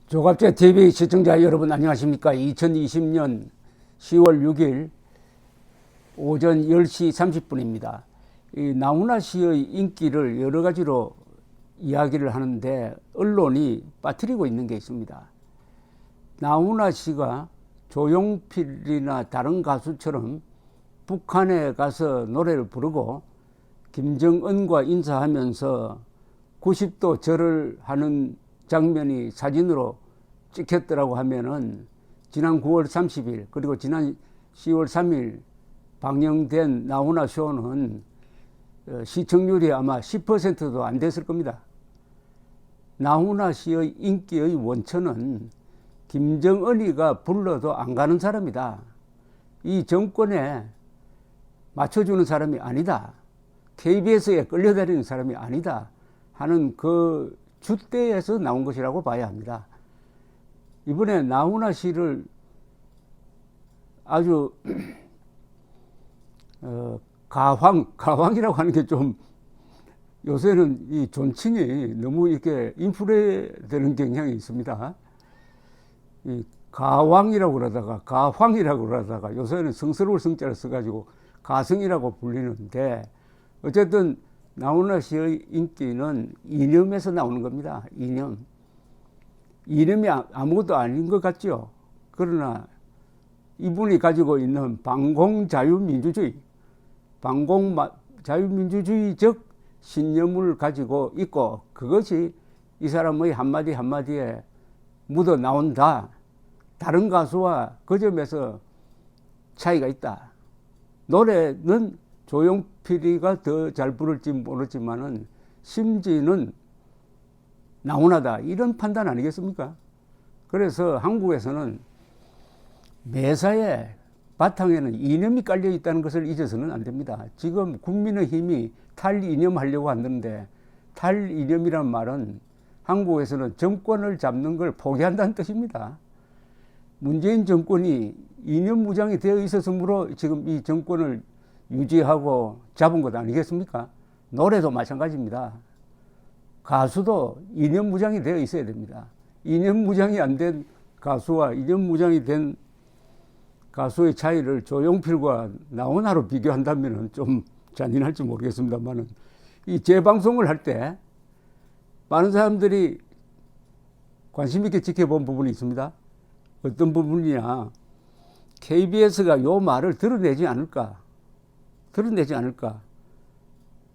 조갑제 TV 시청자 여러분 안녕하십니까? 2020년 10월 6일 오전 10시 30분입니다. 이 나훈아 씨의 인기를 여러 가지로 이야기를 하는데 언론이 빠뜨리고 있는 게 있습니다. 나훈아 씨가 조용필이나 다른 가수처럼 북한에 가서 노래를 부르고 김정은과 인사하면서 90도 절을 하는 장면이 사진으로 찍혔더라고 하면은 지난 9월 30일 그리고 지난 10월 3일 방영된 나훈아 쇼는 시청률이 아마 10%도 안 됐을 겁니다. 나훈아 씨의 인기의 원천은 김정은이가 불러도 안 가는 사람이다. 이 정권에 맞춰주는 사람이 아니다. KBS에 끌려다니는 사람이 아니다. 하는 그 주대에서 나온 것이라고 봐야 합니다. 이번에 나훈아 씨를 아주 가황이라고 하는 게 좀 요새는 이 존칭이 너무 이렇게 인플레되는 경향이 있습니다. 이 가왕이라고 그러다가 가황이라고 그러다가 요새는 성스러울 성자를 써가지고 가성이라고 불리는데 어쨌든 나훈아 씨의 인기는 이념에서 나오는 겁니다. 이념이 아무것도 아닌 것 같죠. 그러나 이분이 가지고 있는 방공자유민주주의적 신념을 가지고 있고 그것이 이 사람의 한마디 한마디에 묻어 나온다. 다른 가수와 그 점에서 차이가 있다. 노래는 조용필이가 더 잘 부를지 모르지만은 심지는 나훈아다. 이런 판단 아니겠습니까? 그래서 한국에서는 매사에 바탕에는 이념이 깔려 있다는 것을 잊어서는 안 됩니다. 지금 국민의힘이 탈이념하려고 하는데 탈이념이란 말은 한국에서는 정권을 잡는 걸 포기한다는 뜻입니다. 문재인 정권이 이념 무장이 되어 있었으므로 지금 이 정권을 유지하고 잡은 것 아니겠습니까? 노래도 마찬가지입니다. 가수도 이념 무장이 되어 있어야 됩니다. 이념 무장이 안 된 가수와 이념 무장이 된 가수의 차이를 조용필과 나훈아로 비교한다면 좀 잔인할지 모르겠습니다만은 이 재방송을 할 때 많은 사람들이 관심 있게 지켜본 부분이 있습니다. 어떤 부분이냐? KBS가 요 말을 드러내지 않을까?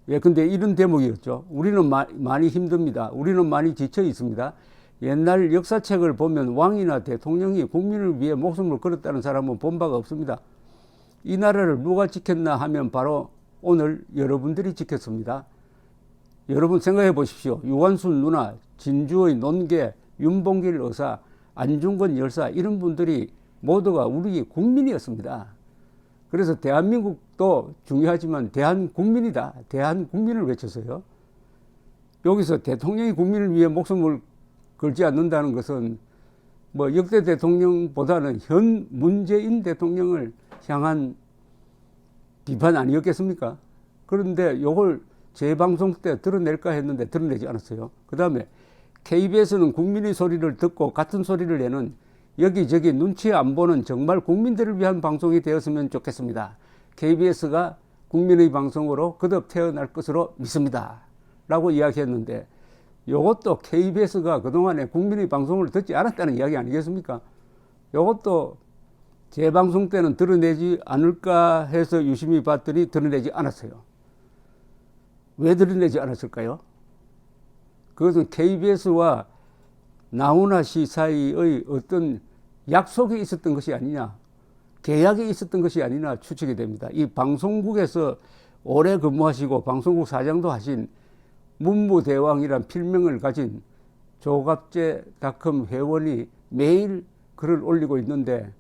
예, 근데 이런 대목이었죠. 우리는 많이 힘듭니다. 우리는 많이 지쳐 있습니다. 옛날 역사책을 보면 왕이나 대통령이 국민을 위해 목숨을 걸었다는 사람은 본 바가 없습니다. 이 나라를 누가 지켰나 하면 바로 오늘 여러분들이 지켰습니다. 여러분 생각해 보십시오. 유관순 누나, 진주의 논계, 윤봉길 의사, 안중근 열사 이런 분들이 모두가 우리 국민이었습니다. 그래서 대한민국도 중요하지만 대한국민이다. 대한국민을 외쳤어요. 여기서 대통령이 국민을 위해 목숨을 걸지 않는다는 것은 뭐 역대 대통령보다는 현 문재인 대통령을 향한 비판 아니었겠습니까? 그런데 이걸 재방송 때 드러낼까 했는데 드러내지 않았어요. 그 다음에 KBS는 국민의 소리를 듣고 같은 소리를 내는 여기저기 눈치 안 보는 정말 국민들을 위한 방송이 되었으면 좋겠습니다. KBS가 국민의 방송으로 거듭 태어날 것으로 믿습니다. 라고 이야기했는데 이것도 KBS가 그동안에 국민의 방송을 듣지 않았다는 이야기 아니겠습니까? 이것도 재방송 때는 드러내지 않을까 해서 유심히 봤더니 드러내지 않았어요. 왜 드러내지 않았을까요? 그것은 KBS와 나훈아 씨 사이의 어떤 약속이 있었던 것이 아니냐, 계약이 있었던 것이 아니냐 추측이 됩니다. 이 방송국에서 오래 근무하시고 방송국 사장도 하신 문무대왕이란 필명을 가진 조갑제닷컴 회원이 매일 글을 올리고 있는데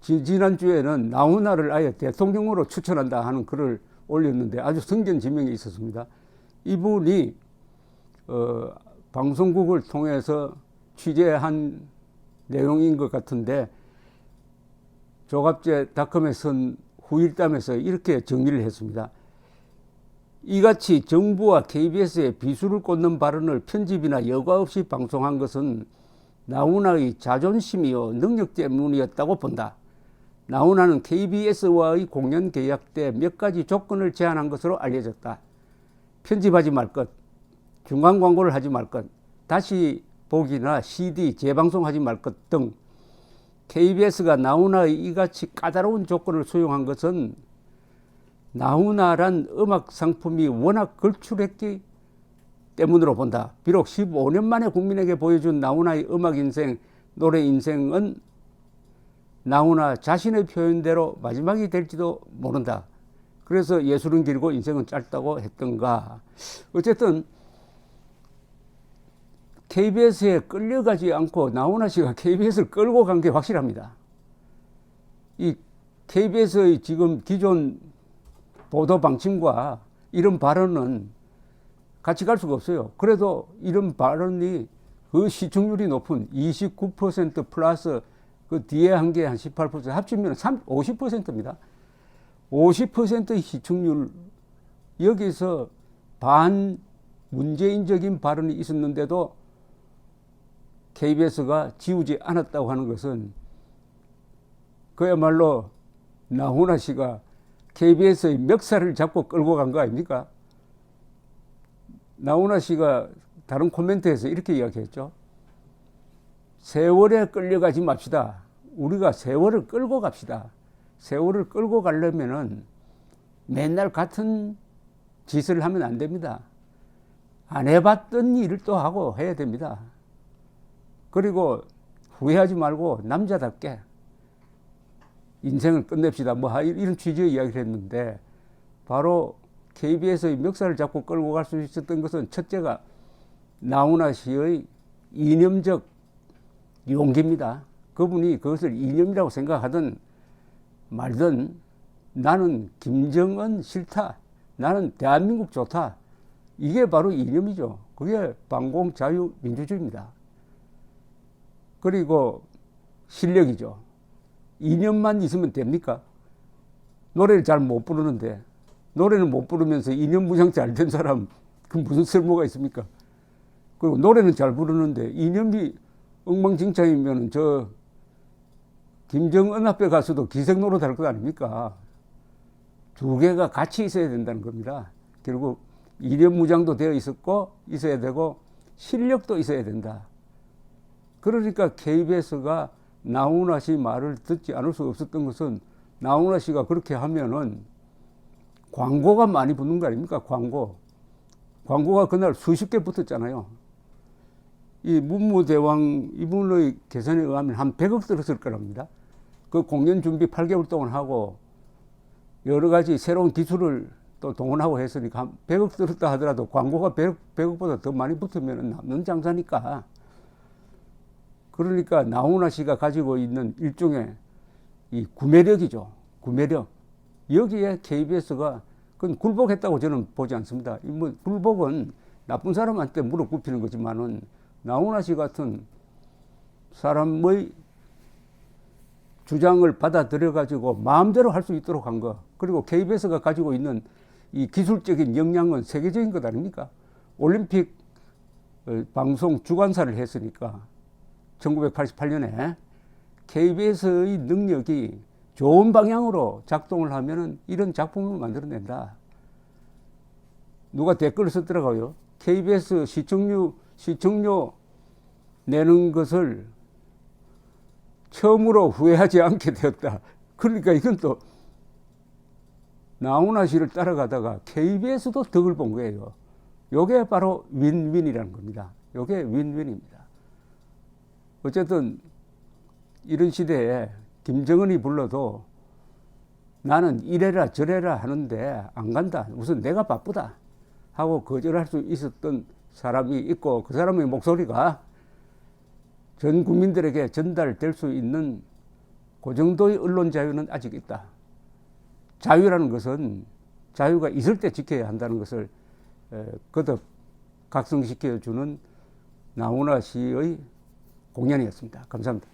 지난주에는 나훈아를 아예 대통령으로 추천한다 하는 글을 올렸는데 아주 성견지명이 있었습니다. 이분이 방송국을 통해서 취재한 내용인 것 같은데 조갑제닷컴에 쓴 후일담에서 이렇게 정리를 했습니다. 이같이 정부와 KBS에 비수를 꽂는 발언을 편집이나 여과 없이 방송한 것은 나훈아의 자존심이요 능력 때문이었다고 본다. 나훈아는 KBS와의 공연 계약 때 몇 가지 조건을 제안한 것으로 알려졌다. 편집하지 말 것, 중간 광고를 하지 말 것, 다시 보기나 CD 재방송하지 말 것 등 KBS가 나훈아의 이같이 까다로운 조건을 수용한 것은 나훈아란 음악 상품이 워낙 걸출했기 때문으로 본다. 비록 15년 만에 국민에게 보여준 나훈아의 음악 인생, 노래 인생은 나훈아 자신의 표현대로 마지막이 될지도 모른다. 그래서 예술은 길고 인생은 짧다고 했던가. 어쨌든 KBS에 끌려가지 않고 나훈아 씨가 KBS를 끌고 간 게 확실합니다. 이 KBS의 지금 기존 보도 방침과 이런 발언은 같이 갈 수가 없어요. 그래도 이런 발언이 그 시청률이 높은 29% 플러스 그 뒤에 한 게 한 18% 합치면 50%입니다. 50%의 시청률, 여기서 반문재인적인 발언이 있었는데도 KBS가 지우지 않았다고 하는 것은 그야말로 나훈아 씨가 KBS의 멱살을 잡고 끌고 간 거 아닙니까? 나훈아 씨가 다른 코멘트에서 이렇게 이야기했죠. 세월에 끌려가지 맙시다. 우리가 세월을 끌고 갑시다. 세월을 끌고 가려면은 맨날 같은 짓을 하면 안 됩니다. 안 해봤던 일을 또 하고 해야 됩니다. 그리고 후회하지 말고 남자답게 인생을 끝냅시다. 뭐 이런 취지의 이야기를 했는데 바로 KBS의 멱살을 잡고 끌고 갈 수 있었던 것은 첫째가 나훈아 씨의 이념적 용기입니다. 그분이 그것을 이념이라고 생각하든 말든 나는 김정은 싫다. 나는 대한민국 좋다. 이게 바로 이념이죠. 그게 반공 자유 민주주의입니다. 그리고 실력이죠. 이념만 있으면 됩니까? 노래를 잘 못 부르는데 노래는 못 부르면서 이념 무장 잘 된 사람 그 무슨 쓸모가 있습니까? 그리고 노래는 잘 부르는데 이념이 엉망진창이면 저 김정은 앞에 가서도 기생 노릇할 것 아닙니까? 두 개가 같이 있어야 된다는 겁니다. 결국 이념 무장도 되어 있어야 되고 실력도 있어야 된다. 그러니까 KBS가 나훈아 씨 말을 듣지 않을 수 없었던 것은 나훈아 씨가 그렇게 하면은 광고가 많이 붙는 거 아닙니까? 광고가 그날 수십 개 붙었잖아요. 이 문무대왕 이분의 계산에 의하면 한 100억 들었을 거랍니다. 그 공연 준비 8개월 동안 하고 여러 가지 새로운 기술을 또 동원하고 했으니까 한 100억 들었다 하더라도 광고가 100억보다 더 많이 붙으면 남는 장사니까. 그러니까 나훈아 씨가 가지고 있는 일종의 이 구매력이죠. 구매력. 여기에 KBS가 그건 굴복했다고 저는 보지 않습니다. 뭐 굴복은 나쁜 사람한테 무릎 꿇히는 거지만은 나훈아 씨 같은 사람의 주장을 받아들여 가지고 마음대로 할 수 있도록 한 거. 그리고 KBS가 가지고 있는 이 기술적인 역량은 세계적인 것 아닙니까? 올림픽 방송 주관사를 했으니까 1988년에 KBS의 능력이 좋은 방향으로 작동을 하면은 이런 작품을 만들어낸다. 누가 댓글을 썼더라고요. KBS 시청료 내는 것을 처음으로 후회하지 않게 되었다. 그러니까 이건 또 나훈아 씨를 따라가다가 KBS도 덕을 본 거예요. 이게 바로 윈윈이라는 겁니다. 이게 윈윈입니다. 어쨌든 이런 시대에 김정은이 불러도 나는 이래라 저래라 하는데 안 간다. 우선 내가 바쁘다 하고 거절할 수 있었던 사람이 있고 그 사람의 목소리가 전 국민들에게 전달될 수 있는 그 정도의 언론 자유는 아직 있다. 자유라는 것은 자유가 있을 때 지켜야 한다는 것을 거듭 각성시켜주는 나훈아 씨의 공연이었습니다. 감사합니다.